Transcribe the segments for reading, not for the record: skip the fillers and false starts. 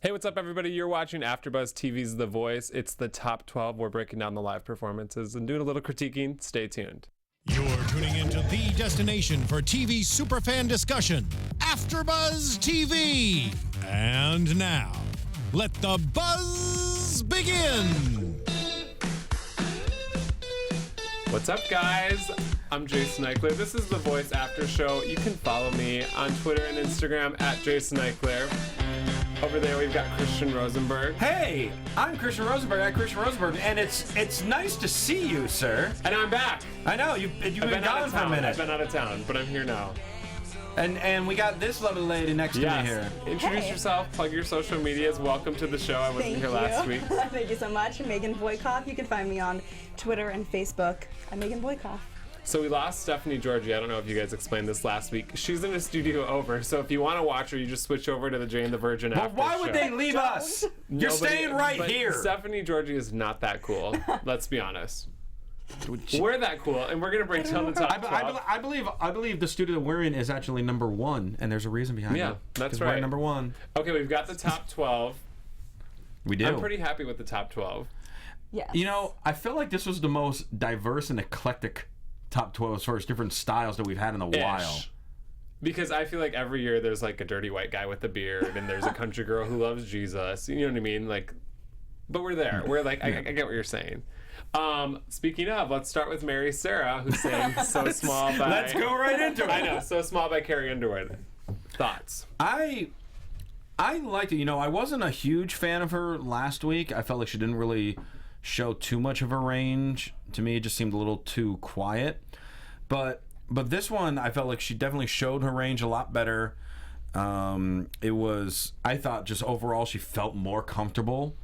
Hey, what's up, everybody? You're watching AfterBuzz TV's The Voice. It's the top 12. We're breaking down the live performances and doing a little critiquing. Stay tuned. You're tuning into the destination for TV superfan discussion, AfterBuzz TV. And now, let the buzz begin. What's up, guys? I'm Jason Ikeler. This is The Voice After Show. You can follow me on Twitter and Instagram at Jason Ikeler. Over there, we've got Christian Rosenberg. Hey, I'm Christian Rosenberg. And it's nice to see you, sir. And I'm back. I know you've been gone for a minute. I've been out of town, but I'm here now. And we got this lovely lady next to me here. Introduce yourself. Plug your social medias. Welcome to the show. I wasn't here last week. Thank you so much, Megan Boykoff. You can find me on Twitter and Facebook at Megan Boykoff. So we lost Stephanie Georgie. I don't know if you guys explained this last week. She's in a studio over, so if you want to watch her, you just switch over to the Jane the Virgin Well, after why show. would they leave us? You're staying right but here. Stephanie Georgie is not that cool. Let's be honest. We're that cool, and we're gonna break down the top 12. I believe the studio that we're in is actually number one, and there's a reason behind it. Yeah, that's 'Cause right. We're number one. Okay, we've got the top 12. We do. I'm pretty happy with the top 12. Yes. You know, I feel like this was the most diverse and eclectic top 12 as far as different styles that we've had in a while. Because I feel like every year there's like a dirty white guy with a beard, and there's a country girl who loves Jesus. You know what I mean? Like, but we're there. We're like, I get what you're saying. Speaking of, let's start with Mary Sarah, who sang "So Small" by. Let's go right into it. I know, "So Small" by Carrie Underwood. Thoughts? I liked it. You know, I wasn't a huge fan of her last week. I felt like she didn't really show too much of a range. To me, it just seemed a little too quiet. But this one, I felt like she definitely showed her range a lot better. I thought just overall she felt more comfortable.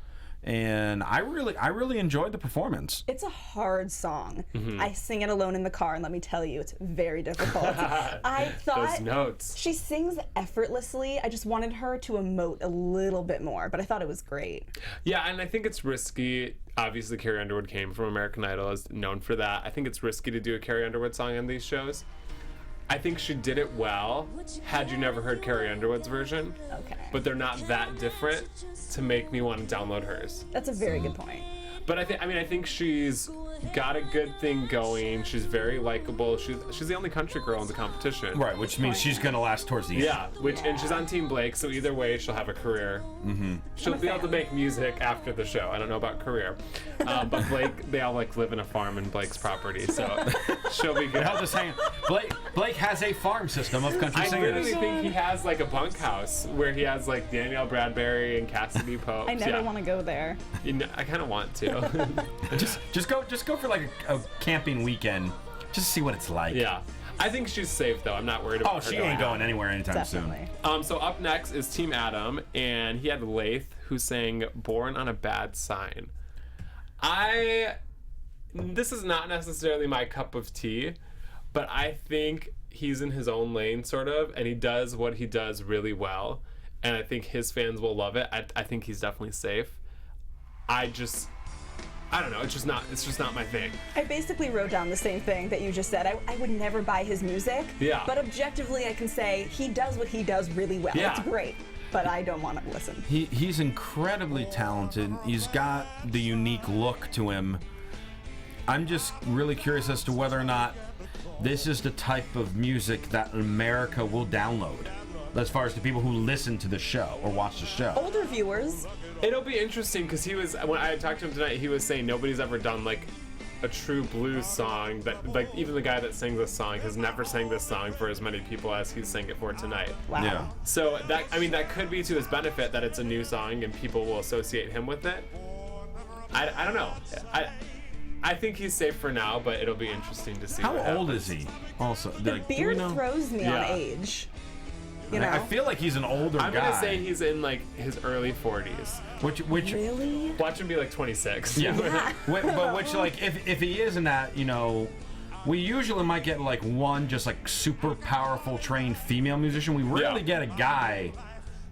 And I really enjoyed the performance. It's a hard song. I sing it alone in the car, and let me tell you, it's very difficult. I thought Those notes. she sings effortlessly. I just wanted her to emote a little bit more, but I thought it was great. Yeah, and I think it's risky. Obviously, Carrie Underwood came from American Idol, is known for that. I think it's risky to do a Carrie Underwood song on these shows. I think she did it well, had you never heard Carrie Underwood's version. Okay. But they're not that different to make me want to download hers. That's a very good point. But I think she's got a good thing going. She's very likable. She's the only country girl in the competition. Right, which means she's going to last towards the end. Yeah, and she's on Team Blake, so either way she'll have a career. She'll be able to make music after the show. I don't know about career. But Blake, they all like live in a farm in Blake's property, so she'll be good. I'll just hang. Blake has a farm system of country I singers. really think he has like a bunkhouse where he has like Danielle Bradbury and Cassidy Pope. I never want to go there. You know, I kind of want to. just go for like a camping weekend, just to see what it's like. Yeah. I think she's safe though. I'm not worried about her. She ain't going anywhere anytime Definitely. soon. So up next is Team Adam, and he had Laith, who sang "Born on a Bad Sign." This is not necessarily my cup of tea, but I think he's in his own lane, sort of, and he does what he does really well, and I think his fans will love it. I think he's definitely safe. I don't know. It's just not my thing. I basically wrote down the same thing that you just said. I would never buy his music. Yeah. But objectively, I can say he does what he does really well. Yeah. It's great. But I don't want to listen. He's incredibly talented. He's got the unique look to him. I'm just really curious as to whether or not this is the type of music that America will download, as far as the people who listen to the show or watch the show. Older viewers. It'll be interesting because when I talked to him tonight, he was saying nobody's ever done like a true blues song, that like even the guy that sings this song has never sang this song for as many people as he sang it for tonight. Wow. Yeah. So that could be to his benefit that it's a new song and people will associate him with it. I don't know. I think he's safe for now, but it'll be interesting to see. How what old happens. is he? Also, The beard throws me on Yeah. age. You know? I feel like he's an older guy. I'm gonna say he's in like his early 40s. Which Really? Watch him be like 26. yeah. But which like if he is in that, you know, we usually might get like one just like super powerful trained female musician. We rarely get a guy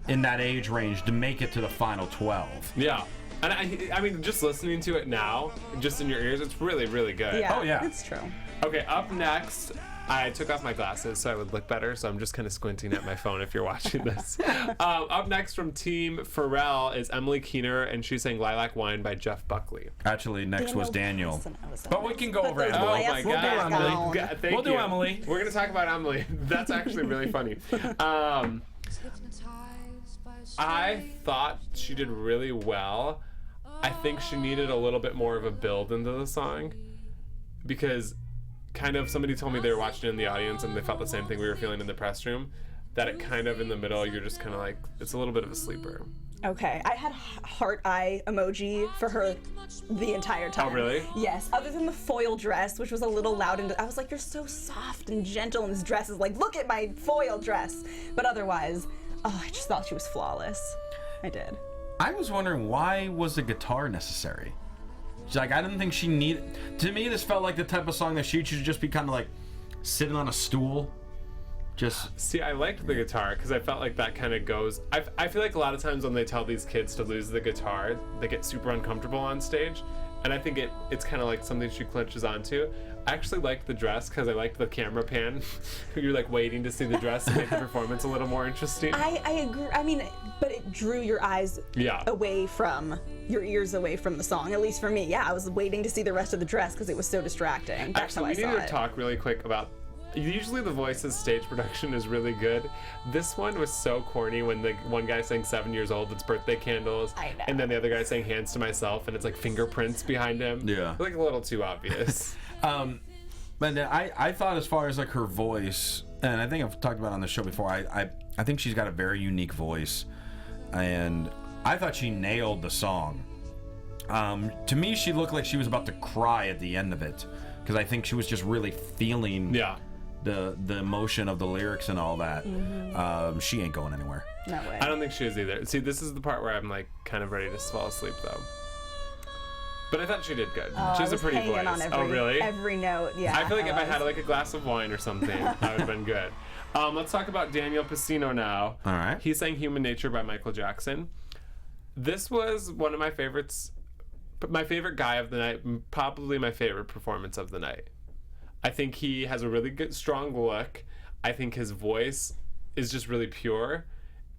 in that age range to make it to the final 12. Yeah. And I mean, just listening to it now, just in your ears, it's really, really good. Yeah, Oh, yeah. it's true. Okay, up next, I took off my glasses so I would look better, so I'm just kind of squinting at my phone if you're watching this. Up next from Team Pharrell is Emily Keener, and she sang Lilac Wine by Jeff Buckley. Actually, next was Daniel. But we can go over those Emily. Oh my We'll do God. Emily. Thank We'll do you. Emily. We're going to talk about Emily. That's actually really funny. I thought she did really well. I think she needed a little bit more of a build into the song because kind of somebody told me they were watching it in the audience and they felt the same thing we were feeling in the press room, that it kind of in the middle, you're just kind of like, it's a little bit of a sleeper. Okay, I had heart eye emoji for her the entire time. Oh, really? Yes, other than the foil dress, which was a little loud, and I was like, you're so soft and gentle, and this dress is like, look at my foil dress. But otherwise, I just thought she was flawless. I did. I was wondering, why was the guitar necessary? She's like, I didn't think she needed... To me, this felt like the type of song that she should just be kind of like sitting on a stool. Just... See, I liked the guitar because I felt like that kind of goes... I feel like a lot of times when they tell these kids to lose the guitar, they get super uncomfortable on stage. And I think it's kind of like something she clenches onto. I actually liked the dress because I liked the camera pan. You're like waiting to see the dress to make the performance a little more interesting. I agree. I mean, but it drew your eyes away from, your ears away from the song, at least for me. Yeah, I was waiting to see the rest of the dress because it was so distracting. That's Actually, how I we saw need to it. talk really quick about... Usually The Voice's stage production is really good. This one was so corny when the one guy sang 7 years old, it's birthday candles. I know. And then the other guy sang Hands to Myself, and it's like fingerprints behind him. Yeah. Like a little too obvious. But I thought as far as like her voice, and I think I've talked about it on the show before, I think she's got a very unique voice. And I thought she nailed the song. To me, she looked like she was about to cry at the end of it. Because I think she was just really feeling the emotion of the lyrics and all that. She ain't going anywhere. No way. I don't think she is either. See, this is the part where I'm like kind of ready to fall asleep though. But I thought she did good. She has a pretty voice. On really? Every note, yeah. I feel like if I had like a glass of wine or something, that would have been good. Let's talk about Daniel Pacino now. All right. He sang Human Nature by Michael Jackson. This was one of my favorites, my favorite guy of the night, probably my favorite performance of the night. I think he has a really good, strong look. I think his voice is just really pure.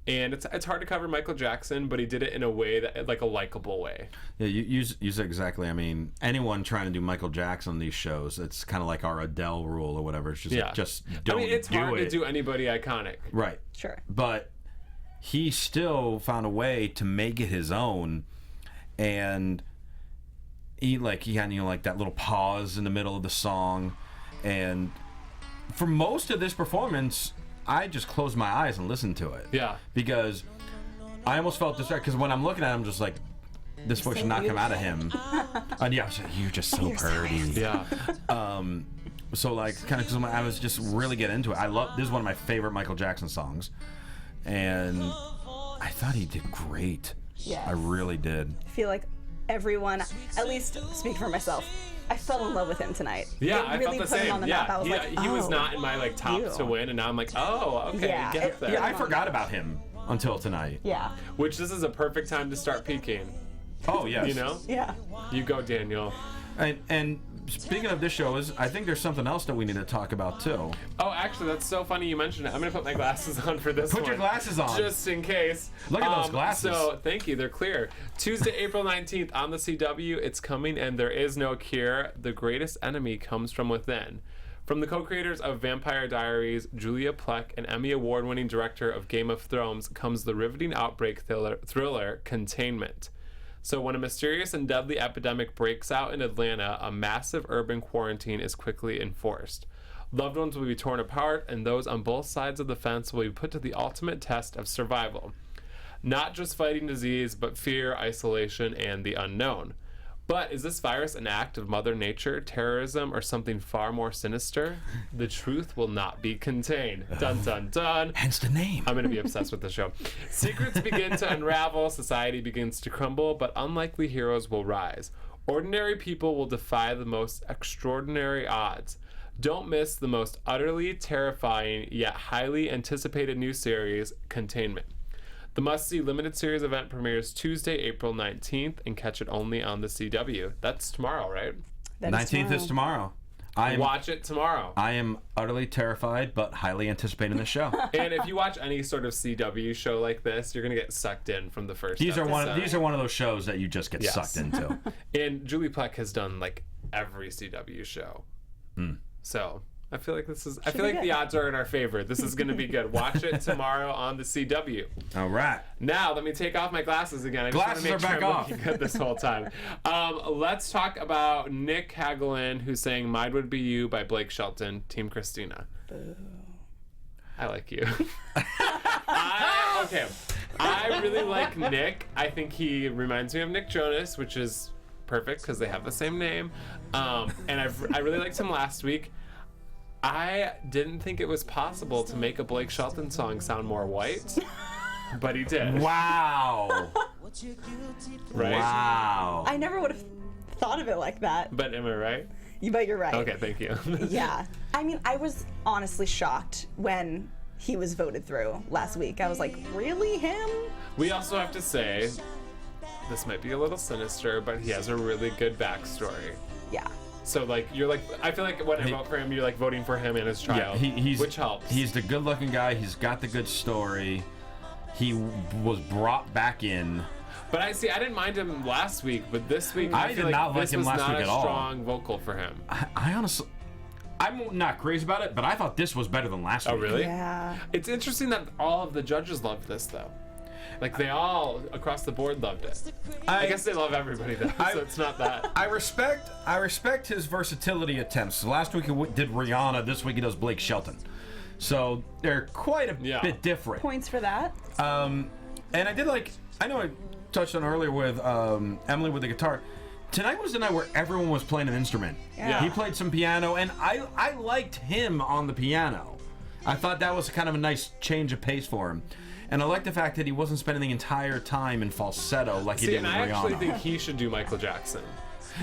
And it's hard to cover Michael Jackson, but he did it in a way that, like a likable way. Yeah, you said exactly. I mean, anyone trying to do Michael Jackson on these shows, it's kind of like our Adele rule or whatever. It's just like, just don't do it. I mean, it's hard to do anybody iconic. Right. Sure. But he still found a way to make it his own, and he had like that little pause in the middle of the song, and for most of this performance, I just closed my eyes and listened to it. Yeah. Because I almost felt distracted, because when I'm looking at him, I'm just like, this voice should not come out of him. And yeah, I was like, you're just so pretty. Yeah. So like, kind of, because I was just really getting into it. This is one of my favorite Michael Jackson songs, and I thought he did great. Yes. I really did. I feel like everyone, at least speak for myself, I fell in love with him tonight. Yeah, it really I felt the put him same. on the map. I was like, he was not in my like top to win, and now I'm like, oh, okay, Yeah, get there. Yeah, I forgot about him until tonight. Yeah. Which this is a perfect time to start peaking. Oh yes. You know? Yeah. You go, Daniel. And speaking of this show, I think there's something else that we need to talk about too. Oh, actually, that's so funny you mentioned it. I'm gonna put my glasses on for this one. Put your glasses on. Just in case. Look at those glasses. So, thank you. They're clear. Tuesday, April 19th on the CW. It's coming and there is no cure. The greatest enemy comes from within. From the co-creators of Vampire Diaries, Julia Plec, and Emmy Award-winning director of Game of Thrones, comes the riveting outbreak thriller Containment. So when a mysterious and deadly epidemic breaks out in Atlanta, a massive urban quarantine is quickly enforced. Loved ones will be torn apart, and those on both sides of the fence will be put to the ultimate test of survival. Not just fighting disease, but fear, isolation, and the unknown. But is this virus an act of Mother Nature, terrorism, or something far more sinister? The truth will not be contained. Dun, dun, dun. Hence the name. I'm going to be obsessed with the show. Secrets begin to unravel, society begins to crumble, but unlikely heroes will rise. Ordinary people will defy the most extraordinary odds. Don't miss the most utterly terrifying yet highly anticipated new series, Containment. The must-see limited series event premieres Tuesday, April 19th, and catch it only on the CW. That's tomorrow, right? That 19th is tomorrow. Watch it tomorrow. I am utterly terrified, but highly anticipating the show. And if you watch any sort of CW show like this, you're gonna get sucked in from the first. These are episode. one of those shows that you just get sucked into. And Julie Plec has done like every CW show. So I feel like the odds are in our favor. This is gonna be good. Watch it tomorrow on the CW. All right. Now let me take off my glasses again. I just Glasses want to are make back sure I'm off. looking good this whole time. Let's talk about Nick Hagelin, who's saying "Mine Would Be You" by Blake Shelton, Team Christina. I like you. Okay. I really like Nick. I think he reminds me of Nick Jonas, which is perfect because they have the same name. And I really liked him last week. I didn't think it was possible to make a Blake Shelton song sound more white, but he did. Wow. Right? Wow. I never would have thought of it like that. But am I right? But you're right. Okay, thank you. Yeah. I mean, I was honestly shocked when he was voted through last week. I was like, really, him? We also have to say, this might be a little sinister, but he has a really good backstory. Yeah. So like I feel like when I vote for him, you're like voting for him and his child, which helps. He's the good-looking guy. He's got the good story. He was brought back in. But I didn't mind him last week, but this week I I feel did not like this him was last not week a at all. strong vocal for him. I honestly, I'm not crazy about it, but I thought this was better than last week. Oh really? Yeah. It's interesting that all of the judges loved this though. Like they all across the board loved it. I guess they love everybody though, so it's not that. I respect his versatility attempts. So last week he did Rihanna. This week he does Blake Shelton. So they're quite a bit different. Points for that. And I did I know I touched on earlier with Emily with the guitar. Tonight was the night where everyone was playing an instrument. Yeah. He played some piano, and I liked him on the piano. I thought that was kind of a nice change of pace for him. And I like the fact that he wasn't spending the entire time in falsetto like he did And with I Rihanna. actually think he should do Michael Jackson.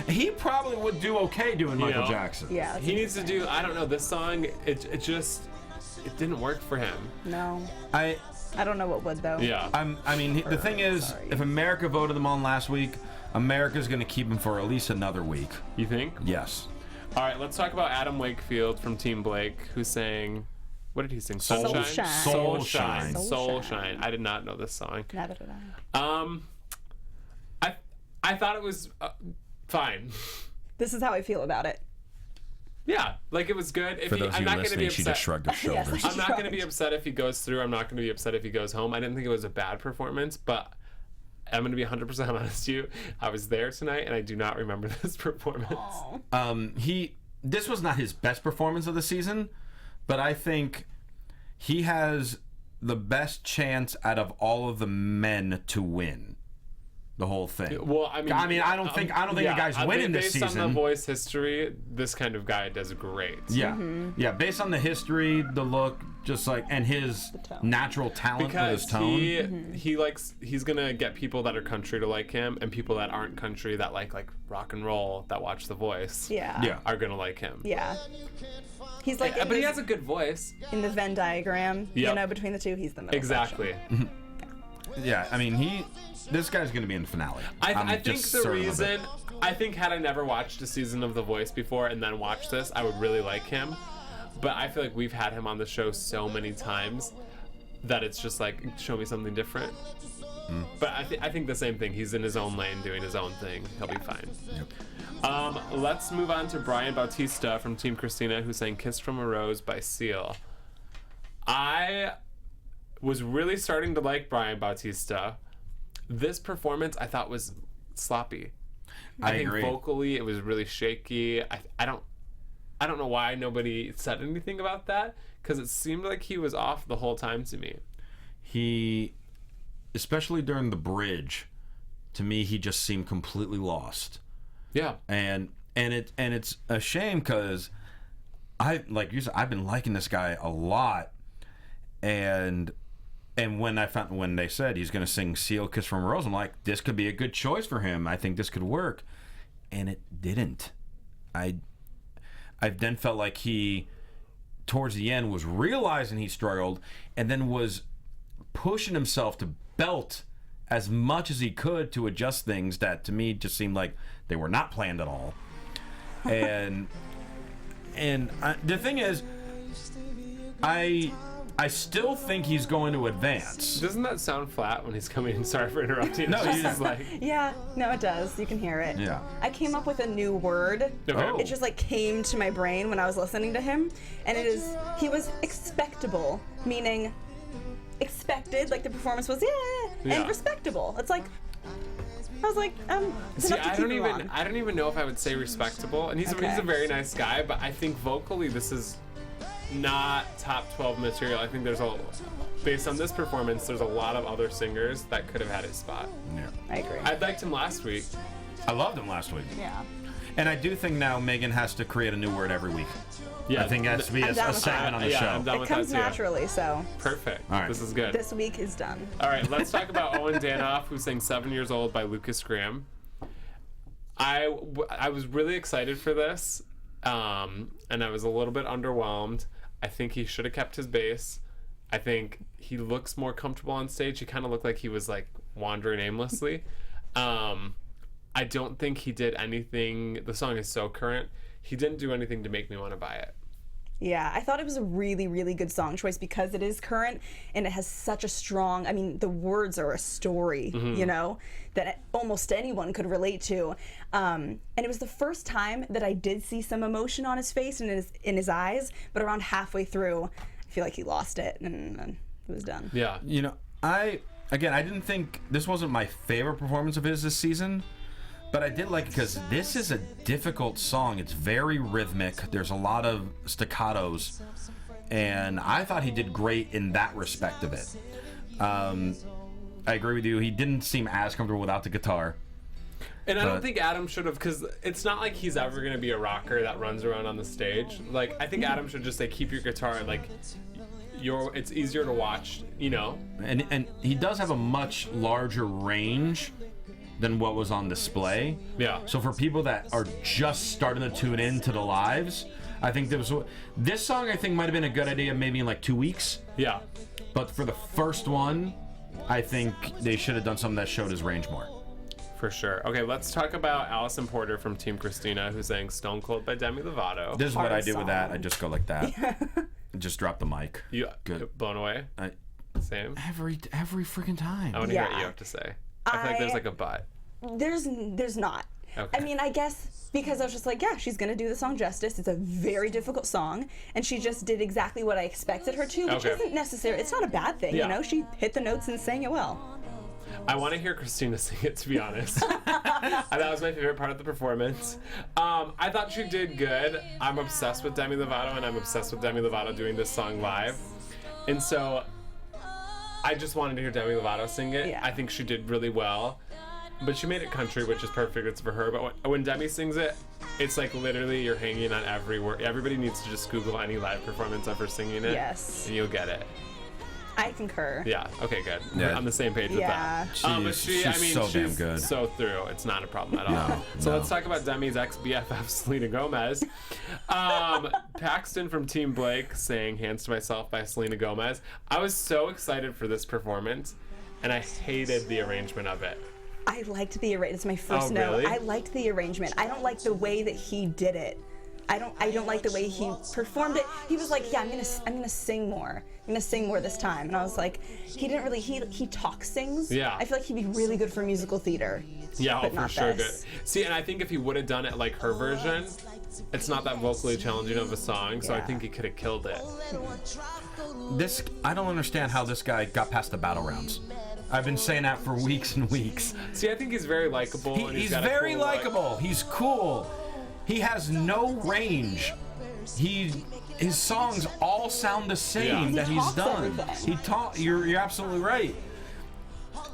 He probably would do okay doing Michael know? Jackson. Yeah. He needs to do, I don't know, this song, it didn't work for him. No. I don't know what would, though. Yeah. The thing is, if America voted him on last week, America's going to keep him for at least another week. You think? Yes. All right, let's talk about Adam Wakefield from Team Blake, who's saying, what did he sing? Sunshine? Soul Shine. Soul Shine. I did not know this song. Neither did I. I thought it was fine. This is how I feel about it. Yeah, like it was good. For those of I'm you not going to be listening, she upset. just shrugged her shoulders. I'm not going to be upset if he goes through. I'm not going to be upset if he goes home. I didn't think it was a bad performance, but I'm going to be 100% honest with you. I was there tonight, and I do not remember this performance. This was not his best performance of the season, but I think he has the best chance out of all of the men to win the whole thing. Well, I don't think the guy's winning this season. Based on the Voice history, this kind of guy does great. Yeah, yeah. Based on the history, the look, and his natural talent with his tone. He's gonna get people that are country to like him, and people that aren't country that like rock and roll that watch The Voice. Yeah. Are gonna like him. Yeah. He's like, but he has a good voice. In the Venn diagram, Yep. between the two, he's the middle. Exactly. Yeah, this guy's going to be in the finale. I think the reason, had I never watched a season of The Voice before and then watched this, I would really like him. But I feel like we've had him on the show so many times that it's just like, show me something different. But I think the same thing. He's in his own lane doing his own thing. He'll be fine. Yep. Let's move on to Brian Bautista from Team Christina, who sang Kiss from a Rose by Seal. I was really starting to like Brian Bautista. This performance I thought was sloppy. I think agree. Vocally it was really shaky. I don't know why nobody said anything about that, because it seemed like he was off the whole time to me. He, especially during the bridge, to me he just seemed completely lost. Yeah. And it's a shame, because like you said, I've been liking this guy a lot, and when they said he's going to sing Seal Kiss from a Rose, I'm like, this could be a good choice for him. I think this could work. And it didn't. I then felt like he, towards the end, was realizing he struggled, and then was pushing himself to belt as much as he could to adjust things that, to me, just seemed like they were not planned at all. And And the thing is, I still think he's going to advance. Doesn't that sound flat when he's coming in? Sorry for interrupting. No, It's you just like, Yeah, no, it does. You can hear it. Yeah. I came up with a new word. Okay. It just like came to my brain when I was listening to him, and he was expectable, meaning expected, like the performance was Yeah. and respectable. It's like I was like, it's see, enough to I keep don't me even on. I don't even know if I would say respectable. And he's Okay. a very nice guy, but I think vocally this is not top 12 material. I think based on this performance, there's a lot of other singers that could have had his spot. Yeah. I agree. I liked him last week. I loved him last week. Yeah. And I do think now Megan has to create a new word every week. Yeah, I think it has to be I'm a down with segment on the yeah, show. I'm done It with comes that too. naturally, so Perfect. All right. This is good. this week is done. All right, let's talk about Owen Danoff, who sang 7 Years Old by Lucas Graham. I was really excited for this, and I was a little bit underwhelmed. I think he should have kept his bass. I think he looks more comfortable on stage. He kind of looked like he was like wandering aimlessly. I don't think he did anything. The song is so current. He didn't do anything to make me want to buy it. Yeah, I thought it was a really, really good song choice because it is current and it has such a strong, I mean, the words are a story, you know, that almost anyone could relate to. And it was the first time that I did see some emotion on his face and in his eyes, but around halfway through, I feel like he lost it and it was done. Yeah. You know, I didn't think this wasn't my favorite performance of his this season, but I did like it because this is a difficult song. It's very rhythmic. There's a lot of staccatos, and I thought he did great in that respect of it. I agree with you. He didn't seem as comfortable without the guitar. And I don't think Adam should have, because it's not like he's ever going to be a rocker that runs around on the stage. Like, I think Adam should just say, keep your guitar, like, it's easier to watch, you know? And he does have a much larger range than what was on display. Yeah. So for people that are just starting to tune in to the lives, I think this song I think might have been a good idea maybe in like 2 weeks. Yeah. But for the first one, I think they should have done something that showed his range more. For sure. Okay, let's talk about Allison Porter from Team Christina, who sang Stone Cold by Demi Lovato. This is what I Hard do with that. song. I just go like that. Just drop the mic. You Good. blown away? Same? Every freaking time. I want to hear what Yeah. you have to say. I feel like there's like a but. There's not. Okay. I mean, I guess because I was just like, yeah, she's gonna do the song justice. It's a very difficult song, and she just did exactly what I expected her to, which Okay. isn't necessary. It's not a bad thing, Yeah. you know. She hit the notes and sang it well. I want to hear Christina sing it, to be honest. That was my favorite part of the performance. I thought she did good. I'm obsessed with Demi Lovato, and I'm obsessed with Demi Lovato doing this song live. And so I just wanted to hear Demi Lovato sing it. Yeah. I think she did really well. But she made it country, which is perfect. It's for her. But when Demi sings it, it's like literally you're hanging on every word. Everybody needs to just Google any live performance of her singing it. Yes. And you'll get it. I concur. Yeah. Okay. Good. Yeah. We're on the same page with Yeah. that. But She's she's so damn good. So through. It's not a problem at all. No, So no. let's talk about Demi's ex-BFF, Selena Gomez. Paxton from Team Blake sang "Hands to Myself" by Selena Gomez. I was so excited for this performance, and I hated the arrangement of it. I liked the arrangement. It's my first Oh, note. really? I liked the arrangement. I don't like the way that he did it. I don't like the way he performed it. He was like, yeah, I'm gonna sing more. I'm gonna sing more this time. And I was like, he didn't really. He talk sings. Yeah. I feel like he'd be really good for musical theater. Yeah, but for not sure. this. Good. See, and I think if he would have done it like her version, it's not that vocally challenging of a song. So I Yeah. think he could have killed it. I don't understand how this guy got past the battle rounds. I've been saying that for weeks and weeks. See, I think he's very likable. and He's got a very cool, like- likable. He's cool. He has no range. His songs all sound the same Yeah. that He he's talks done. everything. You're absolutely right.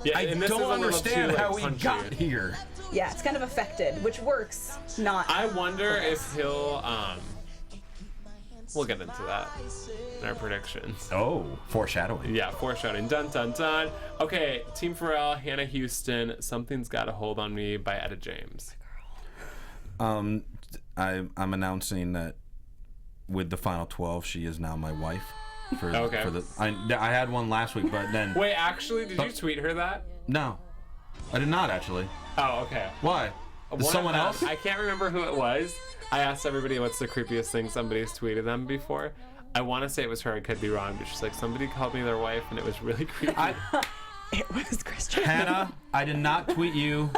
Yeah, I and this is a don't little understand too, like, how he punchy. got here. Yeah, it's kind of affected, which works. Not. I wonder if he'll we'll get into that in our predictions. Oh, foreshadowing. Yeah, foreshadowing. Dun dun dun. Okay, Team Pharrell, Hannah Houston, Something's Got a Hold on Me by Etta James. I'm announcing that with the final 12, she is now my wife. Okay. I had one last week, but then Wait, actually, did you tweet her that? no, I did not actually. Oh, okay. Why? Someone else? I can't remember who it was. I asked everybody what's the creepiest thing somebody's tweeted them before. I want to say it was her. I could be wrong, but she's like, somebody called me their wife, and it was really creepy. It was Christian. Hannah, I did not tweet you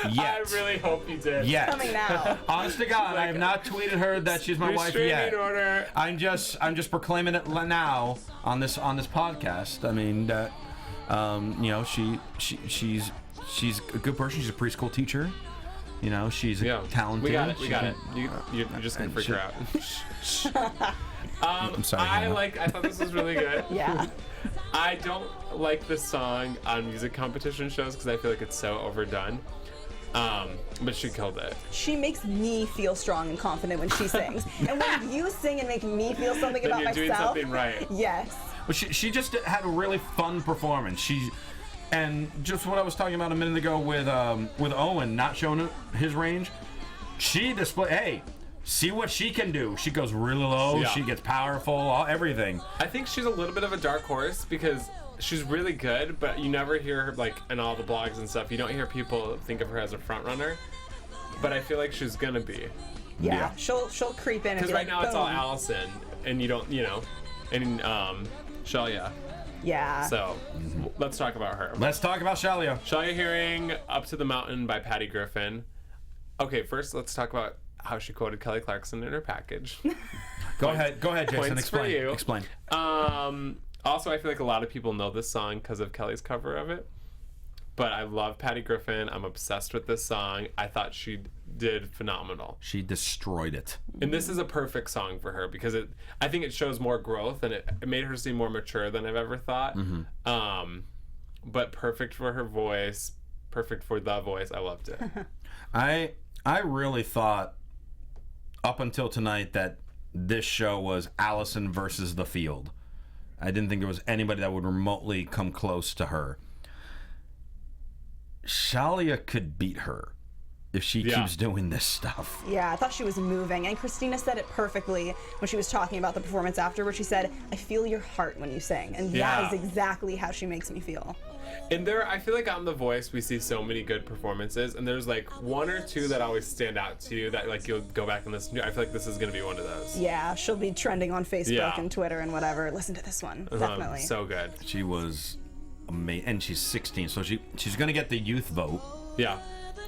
yet. I really hope you did. Yet. Coming now. Honest to God, I have not tweeted her that she's my wife yet. Restraining order. I'm just proclaiming it now on this podcast. I mean, you know, she's a good person. She's a preschool teacher. You know, she's talented. We got it. We got it. You're just gonna freak her out. I'm sorry. I thought this was really good. Yeah. I don't like this song on music competition shows because I feel like it's so overdone. But she killed it. She makes me feel strong and confident when she sings. And when you sing and make me feel something Then about you're myself. doing something right. Yes. Well, she just had a really fun performance. And just what I was talking about a minute ago with Owen not showing his range, she displayed. Hey, see what she can do. She goes really low. Yeah. She gets powerful. Everything. I think she's a little bit of a dark horse because she's really good, but you never hear her like in all the blogs and stuff. You don't hear people think of her as a front runner, but I feel like she's gonna be. Yeah. She'll creep in. Because right now it's all boom. Allison, and you don't, and Shalia. Yeah. So let's talk about her. Let's talk about Shalia. Shalia hearing "Up to the Mountain" by Patty Griffin. Okay, first let's talk about how she quoted Kelly Clarkson in her package. Go ahead, Jason. Points Explain. for you. Explain. Also, I feel like a lot of people know this song because of Kelly's cover of it. But I love Patty Griffin. I'm obsessed with this song. I thought she did phenomenal. She destroyed it. And this is a perfect song for her because I think it shows more growth and it made her seem more mature than I've ever thought. Mm-hmm. But perfect for her voice, perfect for The Voice. I loved it. I really thought up until tonight that this show was Allison versus the field. I didn't think there was anybody that would remotely come close to her. Shalia could beat her if she keeps doing this stuff. Yeah, I thought she was moving. And Christina said it perfectly when she was talking about the performance afterwards. She said, I feel your heart when you sing. And that is exactly how she makes me feel. And I feel like on The Voice, we see so many good performances, and there's like one or two that always stand out to you that like you'll go back and listen to. I feel like this is going to be one of those. Yeah, she'll be trending on Facebook and Twitter and whatever. Listen to this one, definitely. So good. She was amazing, and she's 16, so she's going to get the youth vote. Yeah.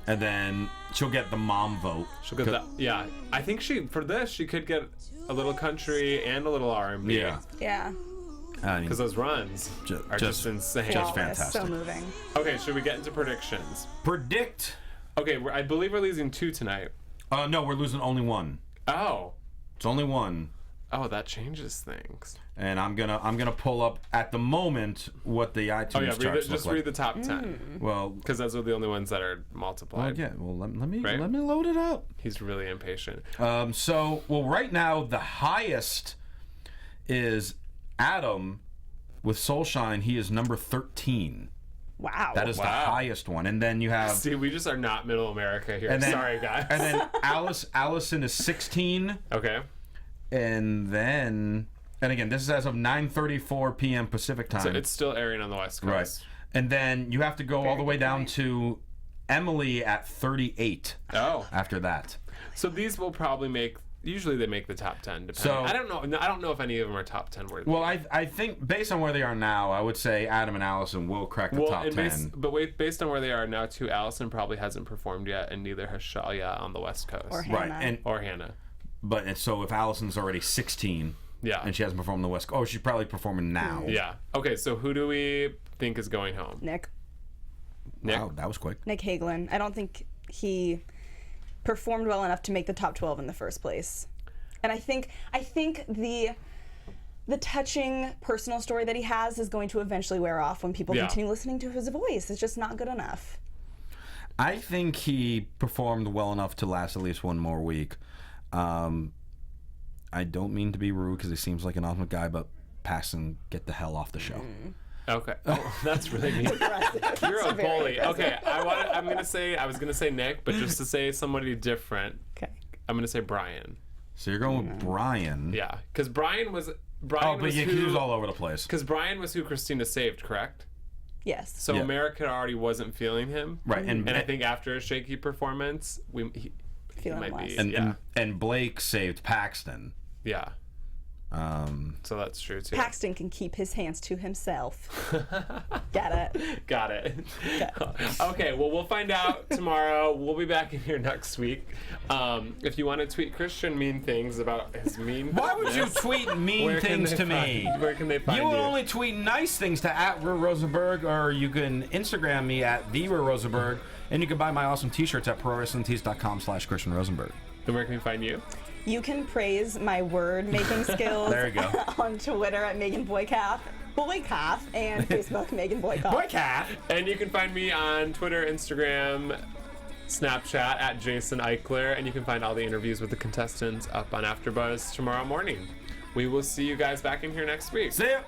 And then she'll get the mom vote. She'll get that. Yeah. I think for this, she could get a little country and a little R&B. Yeah. Yeah. Because those runs are just insane. Just fantastic. So moving. Okay, should we get into predictions? Predict. Okay, I believe we're losing 2 tonight. No, we're losing only 1. Oh. It's only 1. Oh, that changes things. And I'm gonna pull up at the moment what the iTunes charts look like. Read the top 10. Well, because those are the only ones that are multiplied. let me load it up. He's really impatient. Right now the highest is Adam with Soulshine. He is number 13. Wow. That is the highest one. And then you have... See, we just are not middle America here. Sorry, guys. And then Allison is 16. Okay. And then... And again, this is as of 9:34 p.m. Pacific time. So it's still airing on the West Coast. Right. And then you have to go all the way down to Emily at 38. Oh. After that. So these will probably usually they make the top 10. I don't know if any of them are top 10 worthy. Well, I think based on where they are now, I would say Adam and Allison will crack the top 10. Based on where they are now, too, Allison probably hasn't performed yet, and neither has Shalia on the West Coast. Or Hannah. Or Hannah. But so if Allison's already 16, and she hasn't performed on the West Coast, she's probably performing now. Yeah. Okay, so who do we think is going home? Nick. Wow, that was quick. Nick Hagelin. I don't think he performed well enough to make the top 12 in the first place. And I think the touching personal story that he has is going to eventually wear off when people continue listening to his voice. It's just not good enough. I think he performed well enough to last at least one more week. I don't mean to be rude because he seems like an awesome guy, but pass and get the hell off the show. Okay. Oh, that's really mean. You're a bully. Okay, I was gonna say Nick, but just to say somebody different, I'm gonna say Brian. So you're going with Brian. Yeah, because Brian was he was all over the place. Because Brian was who Christina saved, correct? Yes. So Yeah. America already wasn't feeling him. Right, And I think after a shaky performance, he Feeling might less. be. And Blake saved Paxton. Yeah. So that's true too. Paxton can keep his hands to himself. Got it? Got it. Okay, well, we'll find out tomorrow. We'll be back in here next week. If you want to tweet Christian mean things about his mean. Why would you tweet mean things to me? Where can they find you? You will only tweet nice things to @Rosenberg, or you can Instagram me @TheRosenberg, and you can buy my awesome t-shirts at prowrestlingtees.com/Christian Rosenberg. And where can we find you? You can praise my word-making skills There you go. on Twitter at Megan Boykoff, and Facebook Megan Boykoff. Boykoff. And you can find me on Twitter, Instagram, Snapchat at Jason Ikeler, and you can find all the interviews with the contestants up on AfterBuzz tomorrow morning. We will see you guys back in here next week. See ya.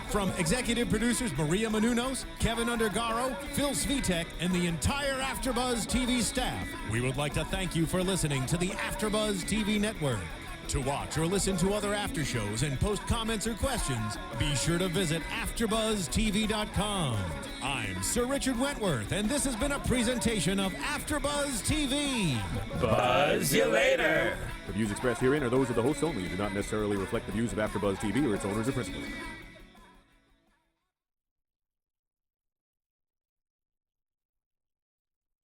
From executive producers Maria Menounos, Kevin Undergaro, Phil Svitek, and the entire AfterBuzz TV staff, we would like to thank you for listening to the AfterBuzz TV network. To watch or listen to other after shows and post comments or questions, be sure to visit AfterBuzzTV.com. I'm Sir Richard Wentworth, and this has been a presentation of AfterBuzz TV. Buzz you later. The views expressed herein are those of the hosts only and do not necessarily reflect the views of AfterBuzz TV or its owners or principals.